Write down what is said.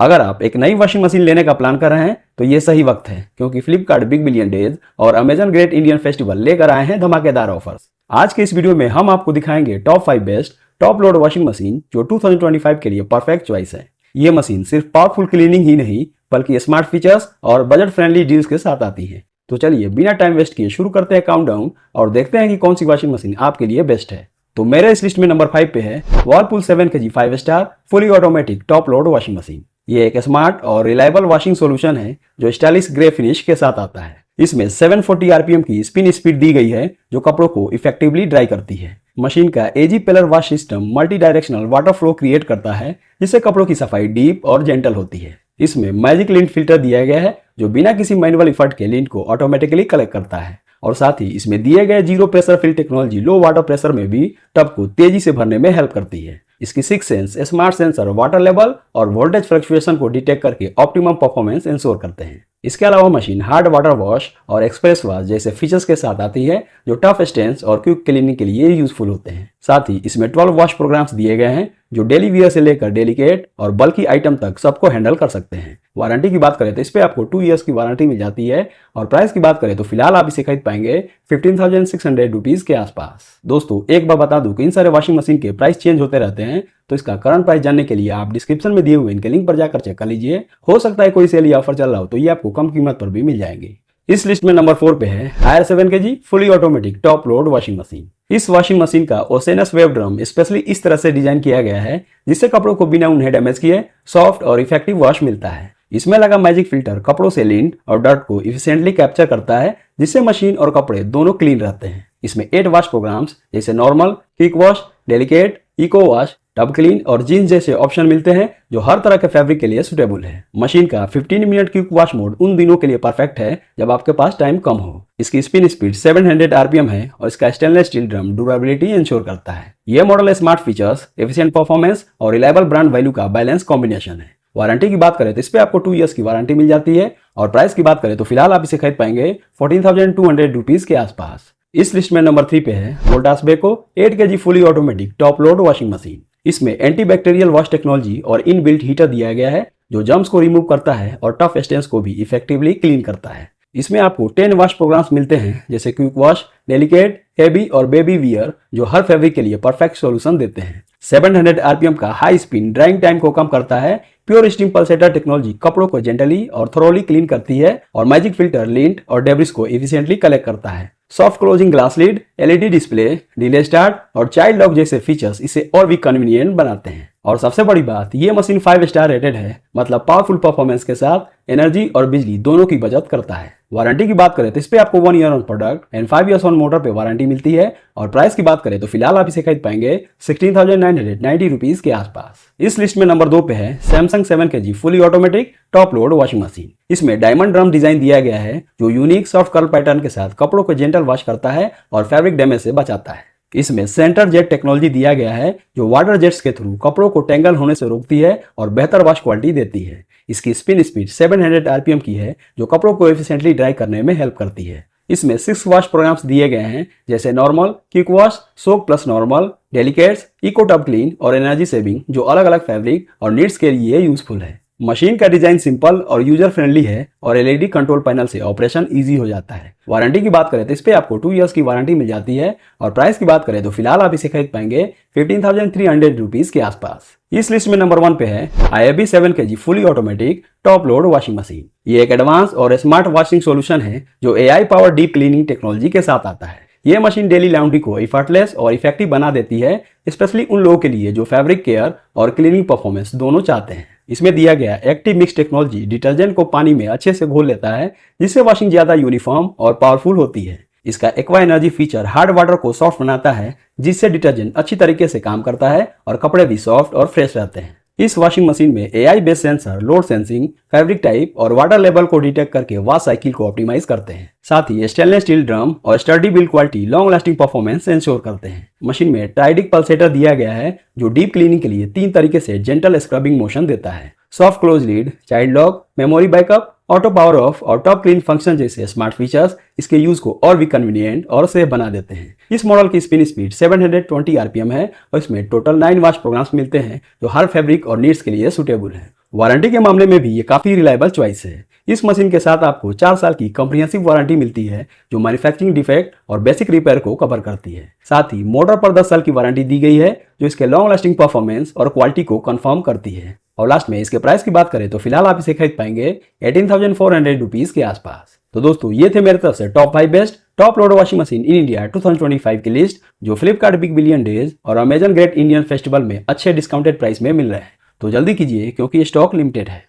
अगर आप एक नई वॉशिंग मशीन लेने का प्लान कर रहे हैं तो ये सही वक्त है, क्योंकि फ्लिपकार्ट बिग बिलियन डेज और अमेजन ग्रेट इंडियन फेस्टिवल लेकर आए हैं धमाकेदार ऑफर्स। आज के इस वीडियो में हम आपको दिखाएंगे top 5 best top load washing machine जो 2025 के लिए परफेक्ट चॉइस है। ये मशीन सिर्फ पावरफुल क्लीनिंग ही नहीं बल्कि स्मार्ट फीचर्स और बजट फ्रेंडली डील्स के साथ आती है। तो चलिए बिना टाइम वेस्ट किए शुरू करते हैं काउंटडाउन और देखते हैं कि कौन सी वॉशिंग मशीन आपके लिए बेस्ट है। तो मेरे इस लिस्ट में नंबर 5 पे है Whirlpool 7 kg 5 star fully automatic top load washing machine. ये एक स्मार्ट और रिलायबल वॉशिंग सॉल्यूशन है जो स्टाइलिश ग्रे फिनिश के साथ आता है। इसमें 740 आरपीएम की स्पिन स्पीड दी गई है जो कपड़ों को इफेक्टिवली ड्राई करती है। मशीन का एजी पेलर wash system multi directional water flow create करता है जिससे कपड़ों की सफाई डीप और जेंटल होती है। इसमें मैजिक लिंट फिल्टर दिया गया है जो बिना किसी मैनुअल इफर्ट के लिंट को ऑटोमेटिकली कलेक्ट करता है और साथ ही इसमें दिए गए जीरो प्रेशर फिल टेक्नोलॉजी लो वाटर प्रेशर में भी टब को तेजी से भरने में हेल्प करती है। इसकी 6 sense smart sensor water level और वोल्टेज फ्लक्चुएशन को डिटेक्ट करके ऑप्टिमम परफॉर्मेंस इंश्योर करते हैं। इसके अलावा मशीन हार्ड वाटर वॉश और एक्सप्रेस वॉश जैसे फीचर्स के साथ आती है जो टफ स्टेन्स और क्विक क्लीनिंग के लिए यूजफुल होते हैं। साथ ही इसमें 12 वॉश प्रोग्राम्स दिए गए हैं जो डेली वियर से लेकर डेलिकेट और बल्कि आइटम तक सबको हैंडल कर सकते हैं। वारंटी की बात करें तो इस पे आपको 2 इयर्स की वारंटी मिल जाती है और प्राइस की बात करें तो फिलहाल आप इसे खरीद पाएंगे 15,600 रुपीज के आसपास। दोस्तों एक बार बता दूं कि इन सारे वॉशिंग मशीन के प्राइस चेंज होते रहते हैं, तो इसका करंट प्राइस जानने के लिए आप डिस्क्रिप्शन में दिए हुए इनके लिंक पर जाकर चेक कर लीजिए। हो सकता है कोई सेल या ऑफर चल रहा हो तो ये आपको कम कीमत पर भी मिल जाएंगे। इस लिस्ट में नंबर 4 पे है Haier 7 kg fully automatic top load washing machine. इस वॉशिंग मशीन का ओसेनस वेव ड्रम स्पेशली इस तरह से डिजाइन किया गया है जिससे कपड़ों को बिना उन्हें डैमेज किए सॉफ्ट और इफेक्टिव वॉश मिलता है। इसमें लगा मैजिक फिल्टर कपड़ों से लिंट और डर्ट को इफिशिएंटली कैप्चर करता है जिससे मशीन और कपड़े दोनों क्लीन रहते हैं। इसमें 8 वॉश प्रोग्राम्स जैसे normal, quick wash, delicate, eco wash, tub clean और जीन्स जैसे ऑप्शन मिलते हैं जो हर तरह के फैब्रिक के लिए सुटेबल है। मशीन का 15 मिनट क्विक वॉश मोड उन दिनों के लिए परफेक्ट है जब आपके पास टाइम कम हो। इसकी स्पिन स्पीड 700 आरपीएम है और इसका stainless steel drum durability ensure करता है। यह model smart features, efficient performance और रिलायबल ब्रांड वैल्यू का बैलेंस कॉम्बिनेशन है। वारंटी की बात करें तो इस पे आपको 2 इयर्स की वारंटी मिल जाती है और प्राइस की बात करें तो फिलहाल आप इसे खरीद पाएंगे 14,200 रुपीज के आसपास। इस लिस्ट में नंबर 3 पे है Voltas Beko 8 kg fully automatic top load washing machine. इसमें एंटीबैक्टीरियल वॉश टेक्नोलॉजी और इनबिल्ट हीटर दिया गया है जो जर्म्स को रिमूव करता है और टफ स्टेन्स को भी इफेक्टिवली क्लीन करता है। इसमें आपको 10 वॉश प्रोग्राम्स मिलते हैं जैसे क्विक वॉश, डेलिकेट, हेवी और बेबी वियर जो हर फैब्रिक के लिए परफेक्ट सॉल्यूशन देते हैं। 700 आरपीएम का हाई स्पिन ड्राइंग टाइम को कम करता है। प्योर स्टीम पल्सेटर टेक्नोलॉजी कपड़ों को जेंटली और थोरोली क्लीन करती है और मैजिक फिल्टर लिंट और डेब्रिस को एफिशिएंटली कलेक्ट करता है। Soft closing glass lid, LED display, delay start और चाइल्ड लॉक जैसे फीचर्स इसे और भी कन्वीनियंट बनाते हैं। और सबसे बड़ी बात, ये मशीन 5 स्टार रेटेड है, मतलब पावरफुल परफॉर्मेंस के साथ एनर्जी और बिजली दोनों की बचत करता है। वारंटी की बात करें तो इस पे आपको 1 year on product and 5 years on motor पे वारंटी मिलती है और प्राइस की बात करें तो फिलहाल आप इसे खरीद पाएंगे 16,990 रुपीज के आसपास। इस लिस्ट में नंबर 2 पे है Samsung 7 kg fully automatic top load washing machine. इसमें डायमंड ड्रम डिजाइन दिया गया है जो यूनिक सॉफ्ट कर्ल पैटर्न के साथ कपड़ों को जेंटल वॉश करता है और फैब्रिक डैमेज से बचाता है। इसमें सेंटर जेट टेक्नोलॉजी दिया गया है जो वाटर जेट्स के थ्रू कपड़ों को टेंगल होने से रोकती है और बेहतर वॉश क्वालिटी देती है। इसकी स्पिन स्पीड 700 आरपीएम की है जो कपड़ों को एफिशिएंटली ड्राई करने में हेल्प करती है। इसमें 6 वॉश प्रोग्राम्स दिए गए हैं जैसे normal, quick wash, soak plus normal, delicates, eco tub clean और एनर्जी सेविंग जो अलग अलग फैब्रिक और नीड्स के लिए यूजफुल है। मशीन का डिजाइन सिंपल और यूजर फ्रेंडली है और एलईडी कंट्रोल पैनल से ऑपरेशन इजी हो जाता है। वारंटी की बात करें तो इस पे आपको 2 इयर्स की वारंटी मिल जाती है और प्राइस की बात करें तो फिलहाल आप इसे खरीद पाएंगे 15,300 रुपीज के आसपास। इस लिस्ट में नंबर 1 पे है IAB 7 kg fully automatic top load washing machine. ये एक एडवांस और स्मार्ट वॉशिंग सोल्यूशन है जो AI power deep cleaning technology के साथ आता है। यह मशीन डेली लॉन्ड्री को एफर्टलेस और इफेक्टिव बना देती है, स्पेशली उन लोगों के लिए जो फैब्रिक केयर और क्लीनिंग परफॉर्मेंस दोनों चाहते हैं। इसमें दिया गया एक्टिव मिक्स टेक्नोलॉजी डिटर्जेंट को पानी में अच्छे से घोल लेता है जिससे वॉशिंग ज्यादा यूनिफॉर्म और पावरफुल होती है। इसका aqua energy feature hard water को सॉफ्ट बनाता है जिससे डिटर्जेंट अच्छी तरीके से काम करता है और कपड़े भी सॉफ्ट और फ्रेश रहते हैं। इस वॉशिंग मशीन में AI based sensor load sensing, fabric type और वाटर लेवल को डिटेक्ट करके वॉश साइकिल को ऑप्टिमाइज करते हैं। साथ ही स्टेनलेस स्टील ड्रम और sturdy build quality long lasting performance ensure करते हैं। मशीन में ट्राइडिक पल्सेटर दिया गया है जो डीप क्लीनिंग के लिए 3 तरीके से जेंटल स्क्रबिंग मोशन देता है। Soft close lead, child lock, memory backup, auto power of और टॉप क्लीन फंक्शन जैसे स्मार्ट फीचर्स इसके यूज को और भी कन्वीनियंट और सेफ बना देते हैं। इस मॉडल की स्पिन स्पीड 720 आरपीएम है और इसमें टोटल 9 वॉश प्रोग्राम्स मिलते हैं जो हर फैब्रिक और नीड्स के लिए सुटेबल है। वारंटी के मामले में भी ये काफी रिलायबल चॉइस है। इस मशीन के साथ आपको 4 साल की कॉम्प्रिहेंसिव वारंटी मिलती है जो मैन्युफैक्चरिंग डिफेक्ट और बेसिक रिपेयर को कवर करती है। साथ ही मोटर पर 10 साल की वारंटी दी गई है जो इसके लॉन्ग लास्टिंग परफॉर्मेंस और क्वालिटी को कंफर्म करती है। और लास्ट में इसके प्राइस की बात करें तो फिलहाल आप इसे खरीद पाएंगे 18,400 रुपीज के आसपास। तो दोस्तों ये थे मेरे तरफ से top 5 best top load washing machine in India 2025 की लिस्ट जो फ्लिपकार्ट बिग बिलियन डेज और अमेजन ग्रेट इंडियन फेस्टिवल में अच्छे डिस्काउंटेड प्राइस में मिल रहे हैं। तो जल्दी कीजिए क्योंकि स्टॉक लिमिटेड है।